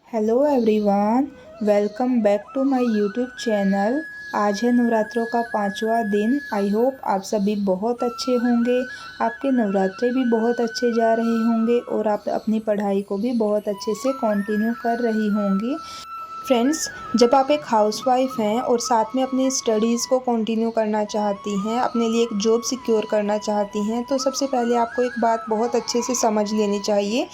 Hello everyone, welcome back to my YouTube channel. आज है नवरात्रों का 5वां दिन। आई होप आप सभी बहुत अच्छे होंगे, आपके नवरात्रे भी बहुत अच्छे जा रहे होंगे और आप अपनी पढ़ाई को भी बहुत अच्छे से कंटिन्यू कर रही होंगी। फ्रेंड्स, जब आप एक हाउसवाइफ हैं और साथ में अपनी स्टडीज़ को कंटिन्यू करना चाहती हैं, अपने लिए एक जॉब सिक्योर करना चाहती हैं, तो सबसे पहले आपको एक बात बहुत अच्छे से समझ लेनी चाहिए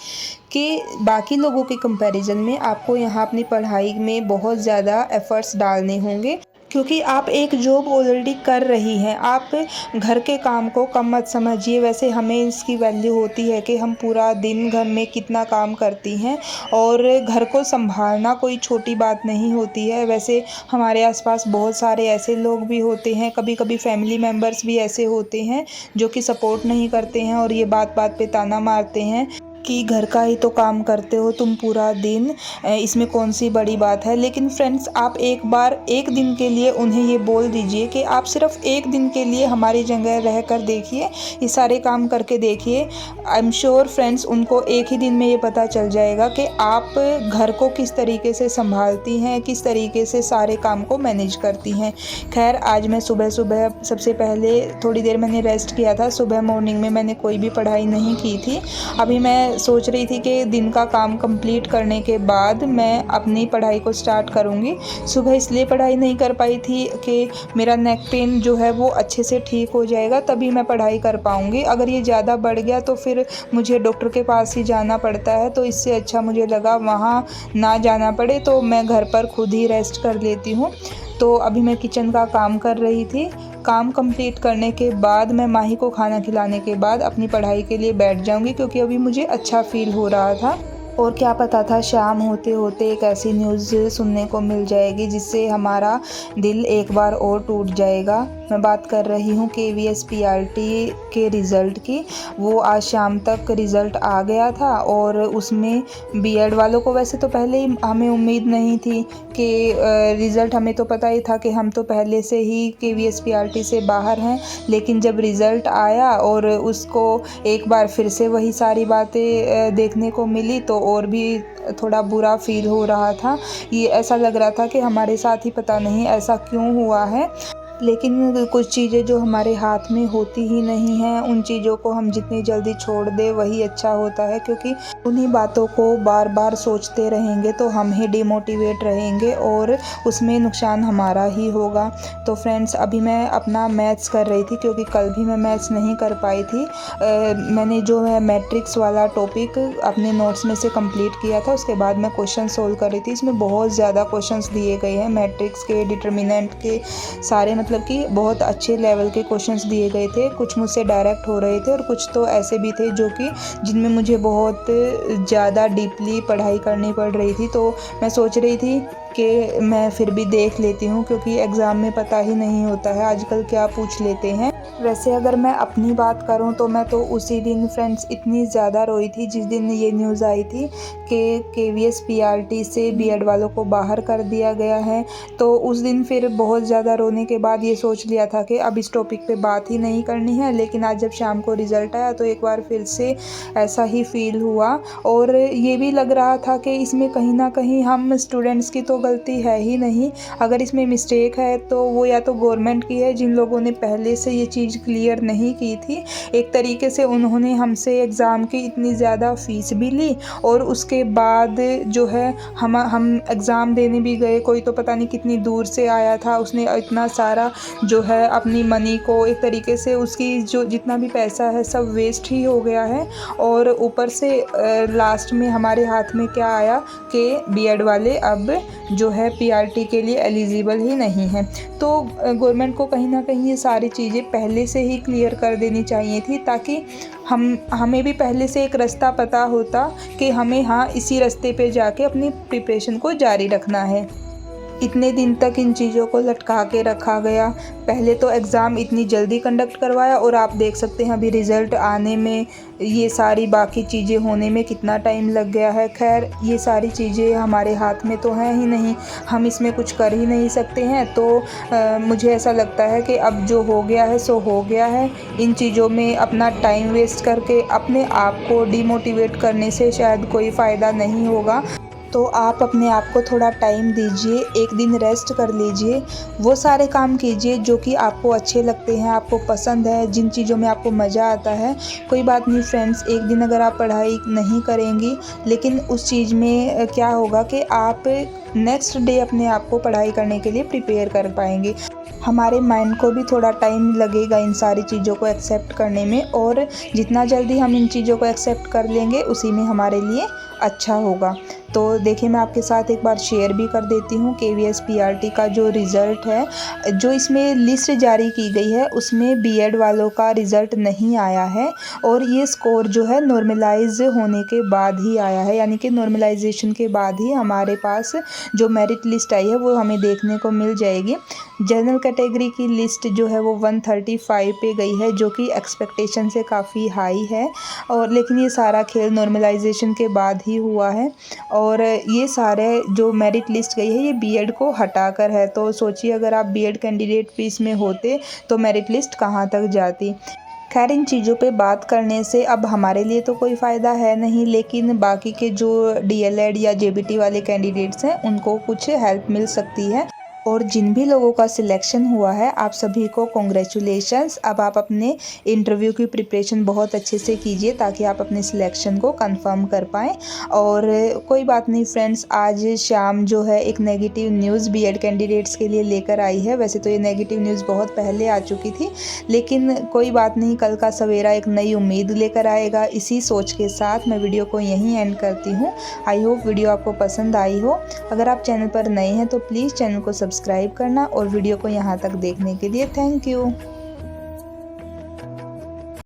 कि बाकी लोगों के कंपैरिजन में आपको यहाँ अपनी पढ़ाई में बहुत ज़्यादा एफ़र्ट्स डालने होंगे, क्योंकि आप एक जॉब ऑलरेडी कर रही हैं। आप घर के काम को कम मत समझिए। वैसे हमें इसकी वैल्यू होती है कि हम पूरा दिन घर में कितना काम करती हैं, और घर को संभालना कोई छोटी बात नहीं होती है। वैसे हमारे आसपास बहुत सारे ऐसे लोग भी होते हैं, कभी कभी फैमिली मेम्बर्स भी ऐसे होते हैं जो कि सपोर्ट नहीं करते हैं और ये बात बात पे ताना मारते हैं कि घर का ही तो काम करते हो तुम पूरा दिन, इसमें कौन सी बड़ी बात है। लेकिन फ्रेंड्स, आप एक बार एक दिन के लिए उन्हें ये बोल दीजिए कि आप सिर्फ एक दिन के लिए हमारी जगह रह कर देखिए, ये सारे काम करके देखिए। आई एम श्योर फ्रेंड्स, उनको एक ही दिन में ये पता चल जाएगा कि आप घर को किस तरीके से संभालती हैं, किस तरीके से सारे काम को मैनेज करती हैं। खैर, आज मैं सुबह सुबह सबसे पहले थोड़ी देर मैंने रेस्ट किया था। सुबह मॉर्निंग में मैंने कोई भी पढ़ाई नहीं की थी। अभी मैं सोच रही थी कि दिन का काम कंप्लीट करने के बाद मैं अपनी पढ़ाई को स्टार्ट करूँगी। सुबह इसलिए पढ़ाई नहीं कर पाई थी कि मेरा नेक पेन जो है वो अच्छे से ठीक हो जाएगा, तभी मैं पढ़ाई कर पाऊँगी। अगर ये ज़्यादा बढ़ गया तो फिर मुझे डॉक्टर के पास ही जाना पड़ता है, तो इससे अच्छा मुझे लगा वहाँ ना जाना पड़े, तो मैं घर पर खुद ही रेस्ट कर लेती हूँ। तो अभी मैं किचन का काम कर रही थी। काम कंप्लीट करने के बाद मैं माही को खाना खिलाने के बाद अपनी पढ़ाई के लिए बैठ जाऊंगी, क्योंकि अभी मुझे अच्छा फील हो रहा था। और क्या पता था शाम होते होते एक ऐसी न्यूज़ सुनने को मिल जाएगी जिससे हमारा दिल एक बार और टूट जाएगा। मैं बात कर रही हूँ KVS PRT के रिज़ल्ट की। वो आज शाम तक रिज़ल्ट आ गया था और उसमें बीएड वालों को वैसे तो पहले ही हमें उम्मीद नहीं थी कि रिज़ल्ट, हमें तो पता ही था कि हम तो पहले से ही KVS PRT से बाहर हैं। लेकिन जब रिज़ल्ट आया और उसको एक बार फिर से वही सारी बातें देखने को मिली, तो और भी थोड़ा बुरा फील हो रहा था। ये ऐसा लग रहा था कि हमारे साथ ही पता नहीं ऐसा क्यों हुआ है। लेकिन कुछ चीज़ें जो हमारे हाथ में होती ही नहीं हैं, उन चीज़ों को हम जितनी जल्दी छोड़ दें वही अच्छा होता है, क्योंकि उन्हीं बातों को बार बार सोचते रहेंगे तो हम ही डिमोटिवेट रहेंगे और उसमें नुकसान हमारा ही होगा। तो फ्रेंड्स, अभी मैं अपना मैथ्स कर रही थी, क्योंकि कल भी मैं मैथ्स नहीं कर पाई थी। मैंने जो है मैट्रिक्स वाला टॉपिक अपने नोट्स में से कंप्लीट किया था, उसके बाद मैं क्वेश्चन सोल्व कर रही थी। इसमें बहुत ज़्यादा क्वेश्चंस दिए गए हैं, मैट्रिक्स के, डिटर्मिनेंट के, सारे मतलब कि बहुत अच्छे लेवल के क्वेश्चंस दिए गए थे। कुछ मुझसे डायरेक्ट हो रहे थे और कुछ तो ऐसे भी थे जो कि जिनमें मुझे बहुत ज़्यादा डीपली पढ़ाई करनी पड़ रही थी। तो मैं सोच रही थी कि मैं फिर भी देख लेती हूँ, क्योंकि एग्ज़ाम में पता ही नहीं होता है आजकल क्या पूछ लेते हैं। वैसे अगर मैं अपनी बात करूँ तो मैं तो उसी दिन फ्रेंड्स इतनी ज़्यादा रोई थी जिस दिन ये न्यूज़ आई थी कि KVS PRT से बीएड वालों को बाहर कर दिया गया है। तो उस दिन फिर बहुत ज़्यादा रोने के बाद ये सोच लिया था कि अब इस टॉपिक पे बात ही नहीं करनी है। लेकिन आज जब शाम को रिज़ल्ट आया तो एक बार फिर से ऐसा ही फील हुआ, और ये भी लग रहा था कि इसमें कहीं ना कहीं हम स्टूडेंट्स की तो गलती है ही नहीं। अगर इसमें मिस्टेक है तो वो या तो गवर्नमेंट की है, जिन लोगों ने पहले से ये चीज़ क्लियर नहीं की थी। एक तरीके से उन्होंने हमसे एग्ज़ाम की इतनी ज़्यादा फ़ीस भी ली, और उसके बाद जो है हम एग्ज़ाम देने भी गए। कोई तो पता नहीं कितनी दूर से आया था, उसने इतना सारा जो है अपनी मनी को एक तरीके से, उसकी जो जितना भी पैसा है सब वेस्ट ही हो गया है। और ऊपर से लास्ट में हमारे हाथ में क्या आया कि बीएड वाले अब जो है PRT के लिए एलिजिबल ही नहीं है। तो गवर्नमेंट को कहीं ना कहीं ये सारी चीज़ें पहले से ही क्लियर कर देनी चाहिए थी, ताकि हमें भी पहले से एक रास्ता पता होता कि हमें हाँ इसी रास्ते पे जाके अपनी प्रिपरेशन को जारी रखना है। इतने दिन तक इन चीज़ों को लटका के रखा गया। पहले तो एग्ज़ाम इतनी जल्दी कंडक्ट करवाया, और आप देख सकते हैं अभी रिज़ल्ट आने में, ये सारी बाकी चीज़ें होने में कितना टाइम लग गया है। खैर, ये सारी चीज़ें हमारे हाथ में तो हैं ही नहीं, हम इसमें कुछ कर ही नहीं सकते हैं। तो मुझे ऐसा लगता है कि अब जो हो गया है सो हो गया है। इन चीज़ों में अपना टाइम वेस्ट करके अपने आप को डिमोटिवेट करने से शायद कोई फ़ायदा नहीं होगा। तो आप अपने आप को थोड़ा टाइम दीजिए, एक दिन रेस्ट कर लीजिए, वो सारे काम कीजिए जो कि आपको अच्छे लगते हैं, आपको पसंद है, जिन चीज़ों में आपको मज़ा आता है। कोई बात नहीं फ्रेंड्स, एक दिन अगर आप पढ़ाई नहीं करेंगी, लेकिन उस चीज़ में क्या होगा कि आप नेक्स्ट डे अपने आप को पढ़ाई करने के लिए प्रिपेयर कर पाएंगे। हमारे माइंड को भी थोड़ा टाइम लगेगा इन सारी चीज़ों को एक्सेप्ट करने में, और जितना जल्दी हम इन चीज़ों को एक्सेप्ट कर लेंगे उसी में हमारे लिए अच्छा होगा। तो देखिए, मैं आपके साथ एक बार शेयर भी कर देती हूँ KVS PRT का जो रिज़ल्ट है, जो इसमें लिस्ट जारी की गई है उसमें बीएड वालों का रिज़ल्ट नहीं आया है, और ये स्कोर जो है नॉर्मलाइज होने के बाद ही आया है, यानी कि नॉर्मलाइजेशन के बाद ही हमारे पास जो मेरिट लिस्ट आई है वो हमें देखने को मिल जाएगी। जनरल कैटेगरी की लिस्ट जो है वो 135 पे गई है, जो कि एक्सपेक्टेशन से काफ़ी हाई है, और लेकिन ये सारा खेल नॉर्मलाइजेशन के बाद ही हुआ है। और ये सारे जो मेरिट लिस्ट गई है ये बीएड को हटाकर है। तो सोचिए, अगर आप बीएड कैंडिडेट भी इसमें होते तो मेरिट लिस्ट कहाँ तक जाती। खैर, इन चीज़ों पे बात करने से अब हमारे लिए तो कोई फ़ायदा है नहीं, लेकिन बाकी के जो DLED या JBT वाले कैंडिडेट्स हैं उनको कुछ हेल्प मिल सकती है। और जिन भी लोगों का सिलेक्शन हुआ है, आप सभी को कॉन्ग्रेचुलेशंस। अब आप अपने इंटरव्यू की प्रिपरेशन बहुत अच्छे से कीजिए ताकि आप अपने सिलेक्शन को कंफर्म कर पाएँ। और कोई बात नहीं फ्रेंड्स, आज शाम जो है एक नेगेटिव न्यूज़ बीएड कैंडिडेट्स के लिए लेकर आई है। वैसे तो ये नेगेटिव न्यूज़ बहुत पहले आ चुकी थी, लेकिन कोई बात नहीं, कल का सवेरा एक नई उम्मीद लेकर आएगा। इसी सोच के साथ मैं वीडियो को यहीं एंड करती हूँ। आई होप वीडियो आपको पसंद आई हो। अगर आप चैनल पर नए हैं तो प्लीज़ चैनल को सब्सक्राइब करना, और वीडियो को यहाँ तक देखने के लिए थैंक यू।